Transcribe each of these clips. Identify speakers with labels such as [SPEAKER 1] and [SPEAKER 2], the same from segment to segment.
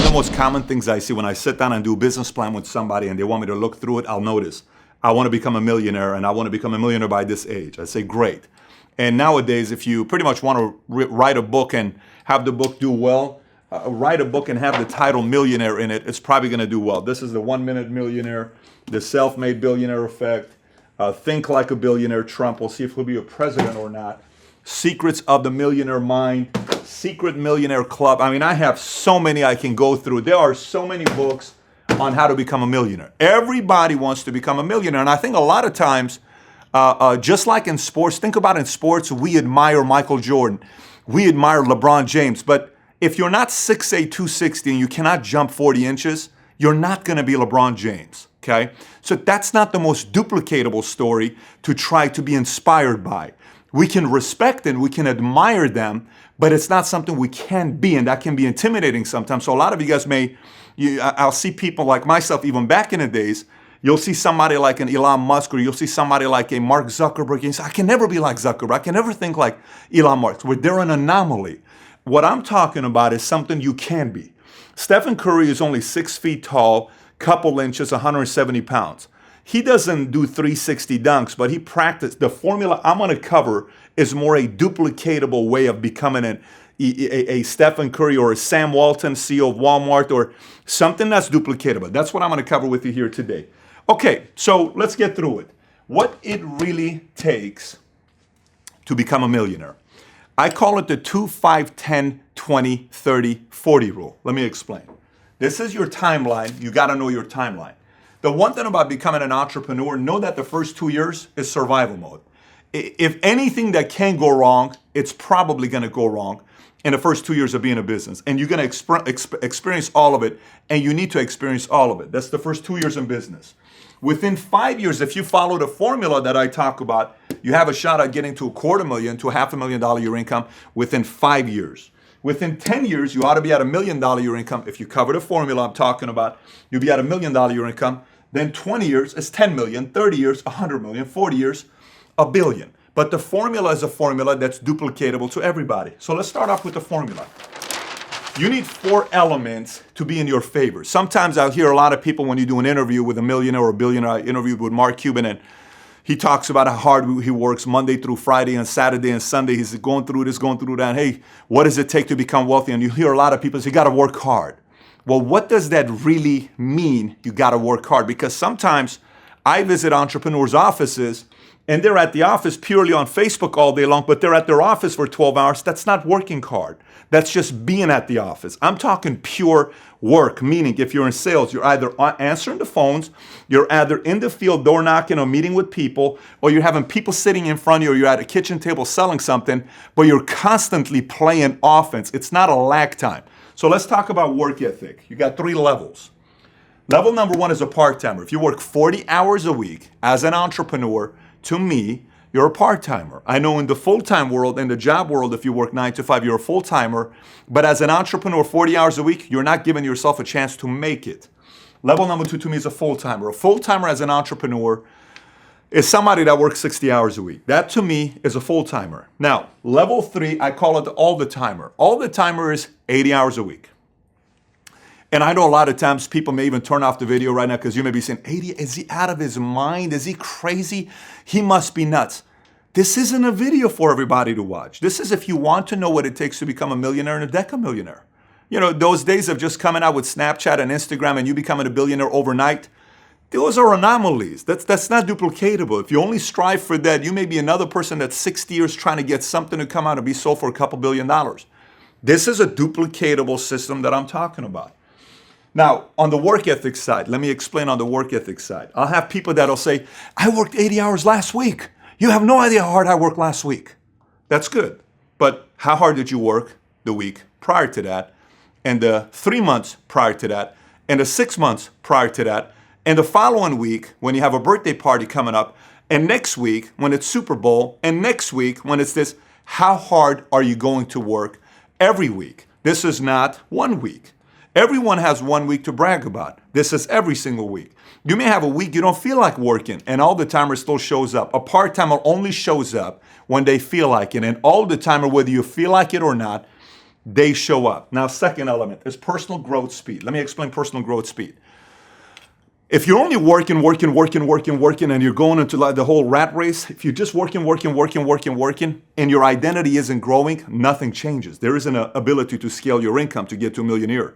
[SPEAKER 1] the most common things I see when I sit down and do a business plan with somebody and they want me to look through it, I'll notice, I want to become a millionaire and I want to become a millionaire by this age. I say, great. And nowadays, if you pretty much want to write a book and have the book do well, write a book and have the title Millionaire in it, it's probably going to do well. This is the 1 Minute Millionaire, the Self-Made Billionaire Effect, Think Like a Billionaire, Trump. We'll see if he'll be a president or not. Secrets of the Millionaire Mind, Secret Millionaire Club. I mean, I have so many I can go through. There are so many books on how to become a millionaire. Everybody wants to become a millionaire. And I think a lot of times, just like in sports, think about in sports, we admire Michael Jordan. We admire LeBron James. But if you're not 6'8", 260 and you cannot jump 40 inches, you're not going to be LeBron James, okay? So that's not the most duplicatable story to try to be inspired by. We can respect and we can admire them, but it's not something we can be, and that can be intimidating sometimes. So a lot of you guys I'll see people like myself, even back in the days, you'll see somebody like an Elon Musk, or you'll see somebody like a Mark Zuckerberg, and you say, I can never be like Zuckerberg. I can never think like Elon Musk. Well, they're an anomaly. What I'm talking about is something you can be. Stephen Curry is only 6 feet tall, couple inches, 170 pounds. He doesn't do 360 dunks, but he practiced. The formula I'm going to cover is more a duplicatable way of becoming a Stephen Curry or a Sam Walton, CEO of Walmart, or something that's duplicatable. That's what I'm going to cover with you here today. Okay, so let's get through it. What it really takes to become a millionaire. I call it the 2, 5, 10, 20, 30, 40 rule. Let me explain. This is your timeline. You got to know your timeline. The one thing about becoming an entrepreneur, know that the first 2 years is survival mode. If anything that can go wrong, it's probably going to go wrong in the first 2 years of being a business. And you're going to experience all of it, and you need to experience all of it. That's the first 2 years in business. Within 5 years, if you follow the formula that I talk about, you have a shot at getting to $250,000 to $500,000 your income within 5 years. Within 10 years, you ought to be at $1 million your income. If you cover the formula I'm talking about, you'll be at $1 million your income. Then 20 years is 10 million, 30 years, 100 million, 40 years, $1 billion. But the formula is a formula that's duplicatable to everybody. So let's start off with the formula. You need 4 elements to be in your favor. Sometimes I'll hear a lot of people when you do an interview with a millionaire or a billionaire. I interviewed with Mark Cuban, and he talks about how hard he works Monday through Friday and Saturday and Sunday. He's going through this, going through that. Hey, what does it take to become wealthy? And you hear a lot of people say, you got to work hard. Well, what does that really mean? You got to work hard, because sometimes I visit entrepreneurs' offices and they're at the office purely on Facebook all day long, but they're at their office for 12 hours. That's not working hard. That's just being at the office. I'm talking pure work, meaning if you're in sales, you're either answering the phones, you're either in the field door knocking or meeting with people, or you're having people sitting in front of you, or you're at a kitchen table selling something, but you're constantly playing offense. It's not a lag time. So let's talk about work ethic. You got 3 levels. Level number 1 is a part-timer. If you work 40 hours a week as an entrepreneur, to me, you're a part-timer. I know in the full-time world, in the job world, if you work 9 to 5, you're a full-timer. But as an entrepreneur, 40 hours a week, you're not giving yourself a chance to make it. Level number 2 to me is a full-timer. A full-timer as an entrepreneur is somebody that works 60 hours a week. That to me is a full-timer. Now, level 3, I call it the all-the-timer. All-the-timer is 80 hours a week. And I know a lot of times people may even turn off the video right now because you may be saying, 80, is he out of his mind? Is he crazy? He must be nuts. This isn't a video for everybody to watch. This is if you want to know what it takes to become a millionaire and a decamillionaire. You know, those days of just coming out with Snapchat and Instagram and you becoming a billionaire overnight, those are anomalies. That's not duplicatable. If you only strive for that, you may be another person that's 60 years trying to get something to come out and be sold for a couple $1 billion. This is a duplicatable system that I'm talking about. Now, on the work ethic side, let me explain on the work ethic side. I'll have people that'll say, I worked 80 hours last week. You have no idea how hard I worked last week. That's good. But how hard did you work the week prior to that, and the 3 months prior to that, and the 6 months prior to that, and the following week when you have a birthday party coming up, and next week when it's Super Bowl, and next week when it's this? How hard are you going to work every week? This is not 1 week. Everyone has 1 week to brag about. This is every single week. You may have a week you don't feel like working, and all the timer still shows up. A part-timer only shows up when they feel like it, and all the timer, whether you feel like it or not, they show up. Now, second element is personal growth speed. Let me explain personal growth speed. If you're only working, and you're going into like the whole rat race, if you're just working, and your identity isn't growing, nothing changes. There isn't an ability to scale your income to get to a millionaire.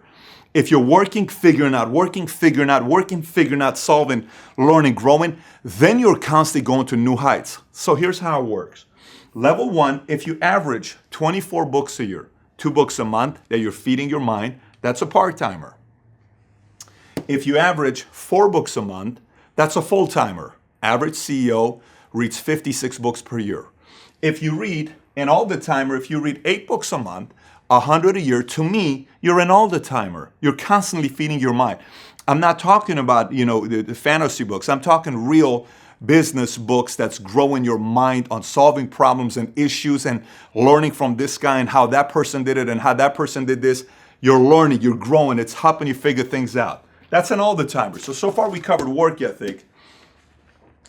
[SPEAKER 1] If you're working, figuring out, solving, learning, growing, then you're constantly going to new heights. So here's how it works. Level one, if you average 24 books a year, 2 books a month that you're feeding your mind, that's a part-timer. If you average 4 books a month, that's a full-timer. Average CEO reads 56 books per year. If you read an all-the-timer, if you read 8 books a month, 100 a year, to me, you're an all-the-timer. You're constantly feeding your mind. I'm not talking about, the fantasy books. I'm talking real business books that's growing your mind on solving problems and issues and learning from this guy and how that person did it and how that person did this. You're learning, you're growing, it's helping you figure things out. That's an all-the-timer. So far we covered work ethic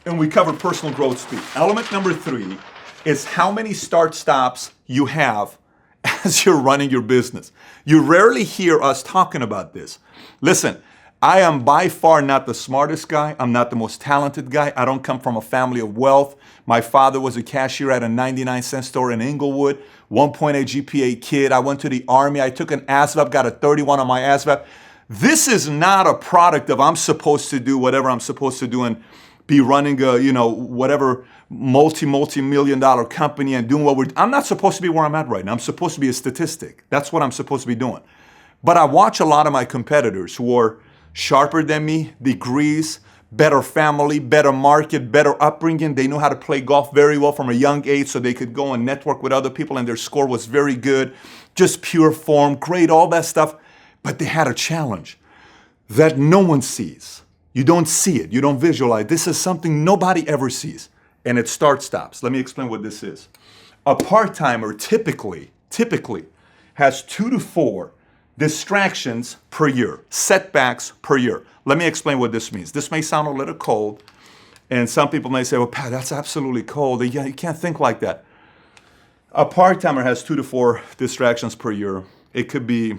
[SPEAKER 1] and we covered personal growth speed. Element number 3 is how many start stops you have as you're running your business. You rarely hear us talking about this. Listen, I am by far not the smartest guy. I'm not the most talented guy. I don't come from a family of wealth. My father was a cashier at a 99-cent store in Inglewood, 1.8 GPA kid. I went to the Army. I took an ASVAB, got a 31 on my ASVAB. This is not a product of I'm supposed to do whatever I'm supposed to do and be running a, whatever multi-million dollar company and doing I'm not supposed to be where I'm at right now. I'm supposed to be a statistic. That's what I'm supposed to be doing. But I watch a lot of my competitors who are sharper than me, degrees, better family, better market, better upbringing. They knew how to play golf very well from a young age so they could go and network with other people and their score was very good. Just pure form, great, all that stuff. But they had a challenge that no one sees. You don't see it. You don't visualize. This is something nobody ever sees. And it start-stops. Let me explain what this is. A part-timer typically has 2 to 4 distractions per year, setbacks per year. Let me explain what this means. This may sound a little cold, and some people may say, well, Pat, that's absolutely cold. Yeah, you can't think like that. A part-timer has 2 to 4 distractions per year. It could be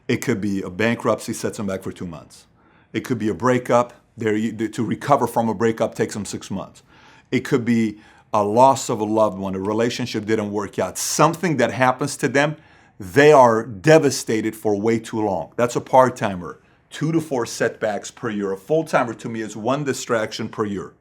[SPEAKER 1] a bankruptcy sets them back for 2 months. It could be a breakup. To recover from a breakup takes them 6 months. It could be a loss of a loved one, a relationship didn't work out, something that happens to them, they are devastated for way too long. That's a part-timer, 2 to 4 setbacks per year. A full-timer to me is 1 distraction per year.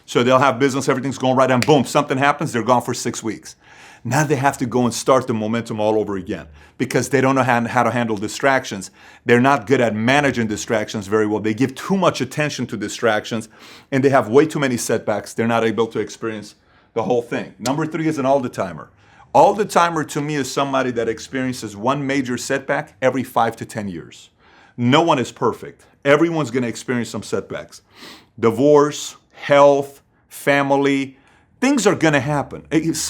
[SPEAKER 1] So they'll have business, everything's going right, and boom, something happens, they're gone for 6 weeks. Now they have to go and start the momentum all over again because they don't know how to handle distractions. They're not good at managing distractions very well. They give too much attention to distractions and they have way too many setbacks. They're not able to experience the whole thing. Number 3 is an all-the-timer. All-the-timer to me is somebody that experiences 1 major setback every 5 to 10 years. No one is perfect. Everyone's going to experience some setbacks. Divorce, health, family, things are going to happen.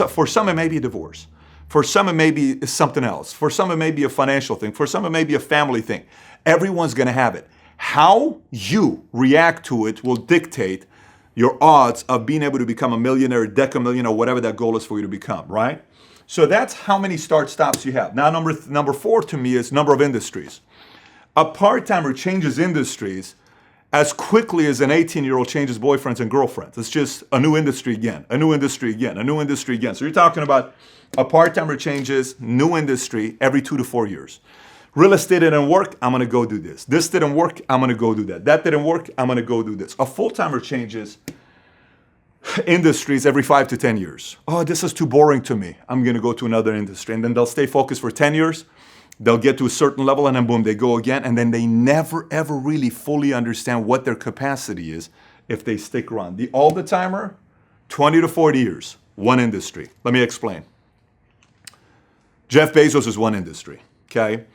[SPEAKER 1] For some, it may be a divorce. For some, it may be something else. For some, it may be a financial thing. For some, it may be a family thing. Everyone's going to have it. How you react to it will dictate your odds of being able to become a millionaire, decamillionaire, whatever that goal is for you to become, right? So that's how many start-stops you have. Now, number 4 to me is number of industries. A part-timer changes industries as quickly as an 18-year-old changes boyfriends and girlfriends. It's just a new industry again, a new industry again, a new industry again. So you're talking about a part-timer changes new industry every 2 to 4 years. Real estate didn't work, I'm going to go do this. This didn't work, I'm going to go do that. That didn't work, I'm going to go do this. A full-timer changes industries every 5 to 10 years. Oh, this is too boring to me. I'm going to go to another industry. And then they'll stay focused for 10 years. They'll get to a certain level and then boom, they go again. And then they never, ever really fully understand what their capacity is if they stick around. The all-the-timer, 20 to 40 years, 1 industry. Let me explain. Jeff Bezos is 1 industry, okay?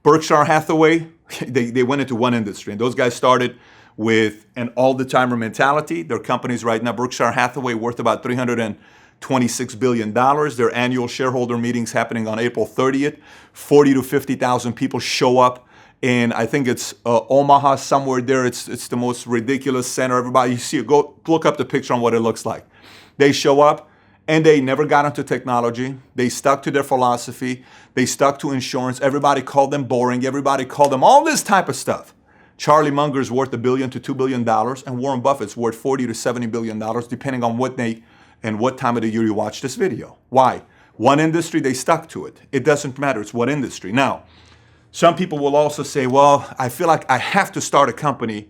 [SPEAKER 1] Berkshire Hathaway, they went into 1 industry. And those guys started with an all-the-timer mentality. Their companies right now, Berkshire Hathaway, worth about $326 billion. Their annual shareholder meetings happening on April 30th. 40 to 50,000 people show up in, I think it's Omaha, somewhere there. It's the most ridiculous center. Everybody, you see it, go look up the picture on what it looks like. They show up And they never got into technology. They stuck to their philosophy. They stuck to insurance. Everybody called them boring. Everybody called them all this type of stuff. Charlie Munger's worth $1 billion to $2 billion, and Warren Buffett's worth $40 to $70 billion, depending on what day and what time of the year you watch this video. Why? One industry, they stuck to it. It doesn't matter. It's what industry. Now, some people will also say, well, I feel like I have to start a company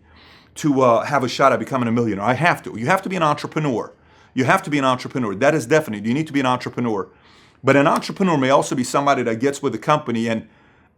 [SPEAKER 1] to have a shot at becoming a millionaire. I have to. You have to be an entrepreneur. You have to be an entrepreneur. That is definitely, you need to be an entrepreneur. But an entrepreneur may also be somebody that gets with the company and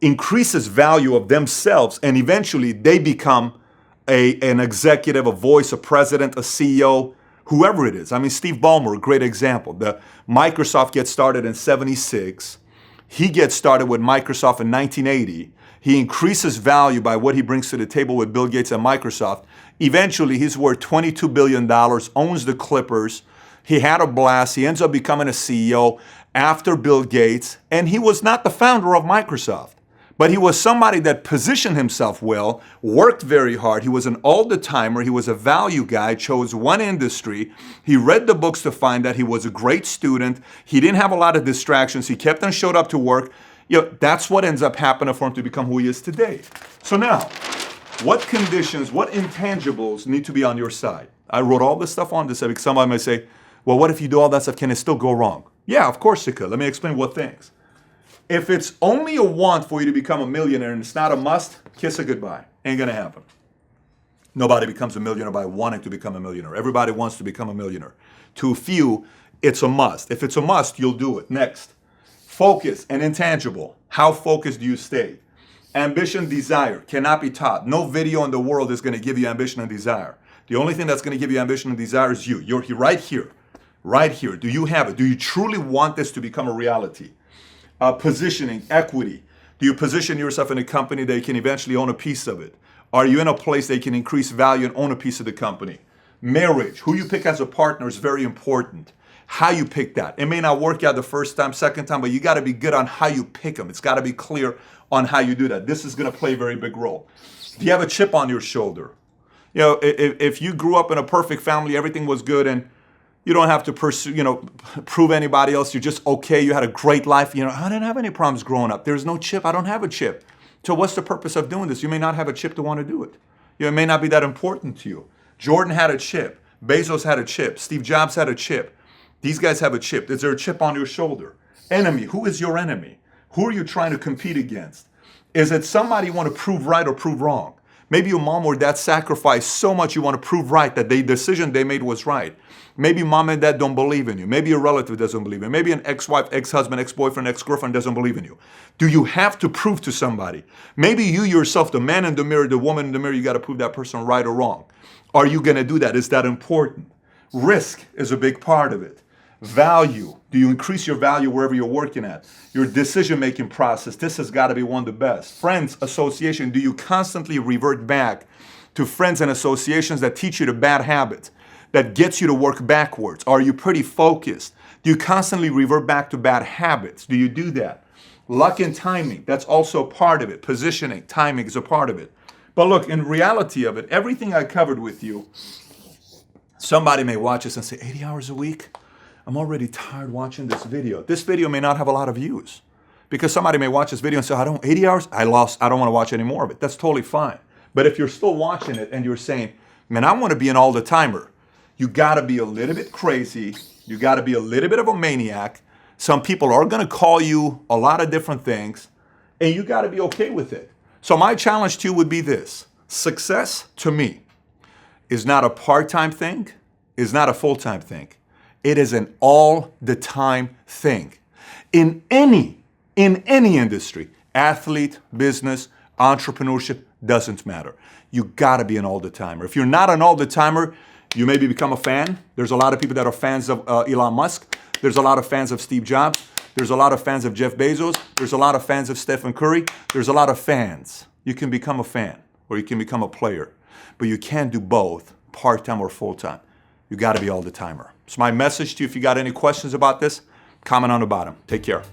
[SPEAKER 1] increases value of themselves, and eventually they become an executive, a voice, a president, a CEO, whoever it is. I mean, Steve Ballmer, a great example. The Microsoft gets started in '76. He gets started with Microsoft in 1980. He increases value by what he brings to the table with Bill Gates and Microsoft. Eventually, he's worth $22 billion, owns the Clippers. He had a blast. He ends up becoming a CEO after Bill Gates. And he was not the founder of Microsoft, but he was somebody that positioned himself well, worked very hard. He was an all-the-timer. He was a value guy, chose one industry. He read the books to find that he was a great student. He didn't have a lot of distractions. He kept and showed up to work. That's what ends up happening for him to become who he is today. So now, what conditions, what intangibles need to be on your side? I wrote all this stuff on this because somebody may say, well, what if you do all that stuff? Can it still go wrong? Yeah, of course it could. Let me explain what things. If it's only a want for you to become a millionaire and it's not a must, kiss it goodbye. Ain't gonna happen. Nobody becomes a millionaire by wanting to become a millionaire. Everybody wants to become a millionaire. To a few, it's a must. If it's a must, you'll do it. Next, focus and intangible. How focused do you stay? Ambition, desire cannot be taught. No video in the world is gonna give you ambition and desire. The only thing that's gonna give you ambition and desire is you. You're right here, right here. Do you have it? Do you truly want this to become a reality? Positioning, equity. Do you position yourself in a company that you can eventually own a piece of it? Are you in a place that you can increase value and own a piece of the company? Marriage, who you pick as a partner is very important. How you pick that. It may not work out the first time, second time, but you got to be good on how you pick them. It's got to be clear on how you do that. This is going to play a very big role. Do you have a chip on your shoulder? If you grew up in a perfect family, everything was good, and you don't have to pursue, prove anybody else. You're just okay. You had a great life. I didn't have any problems growing up. There's no chip. I don't have a chip. So what's the purpose of doing this? You may not have a chip to want to do it. It may not be that important to you. Jordan had a chip. Bezos had a chip. Steve Jobs had a chip. These guys have a chip. Is there a chip on your shoulder? Enemy. Who is your enemy? Who are you trying to compete against? Is it somebody you want to prove right or prove wrong? Maybe your mom or dad sacrificed so much you want to prove right that the decision they made was right. Maybe mom and dad don't believe in you. Maybe a relative doesn't believe in you. Maybe an ex-wife, ex-husband, ex-boyfriend, ex-girlfriend doesn't believe in you. Do you have to prove to somebody? Maybe you yourself, the man in the mirror, the woman in the mirror, you got to prove that person right or wrong. Are you going to do that? Is that important? Risk is a big part of it. Value. Do you increase your value wherever you're working at? Your decision-making process. This has got to be one of the best. Friends, association. Do you constantly revert back to friends and associations that teach you the bad habits, that gets you to work backwards? Are you pretty focused? Do you constantly revert back to bad habits? Do you do that? Luck and timing. That's also part of it. Positioning, timing is a part of it. But look, in reality of it, everything I covered with you, somebody may watch this and say, 80 hours a week? I'm already tired watching this video. This video may not have a lot of views because somebody may watch this video and say, 80 hours? I don't want to watch any more of it. That's totally fine. But if you're still watching it and you're saying, man, I want to be an all-the-timer, you got to be a little bit crazy. You got to be a little bit of a maniac. Some people are going to call you a lot of different things, and you got to be okay with it. So my challenge to you would be this. Success, to me, is not a part-time thing, is not a full-time thing. It is an all-the-time thing. In any industry, athlete, business, entrepreneurship, doesn't matter. You got to be an all-the-timer. If you're not an all-the-timer, you maybe become a fan. There's a lot of people that are fans of Elon Musk. There's a lot of fans of Steve Jobs. There's a lot of fans of Jeff Bezos. There's a lot of fans of Stephen Curry. There's a lot of fans. You can become a fan or you can become a player, but you can't do both, part-time or full-time. You got to be all-the-timer. So my message to you, if you got any questions about this, comment on the bottom. Take care.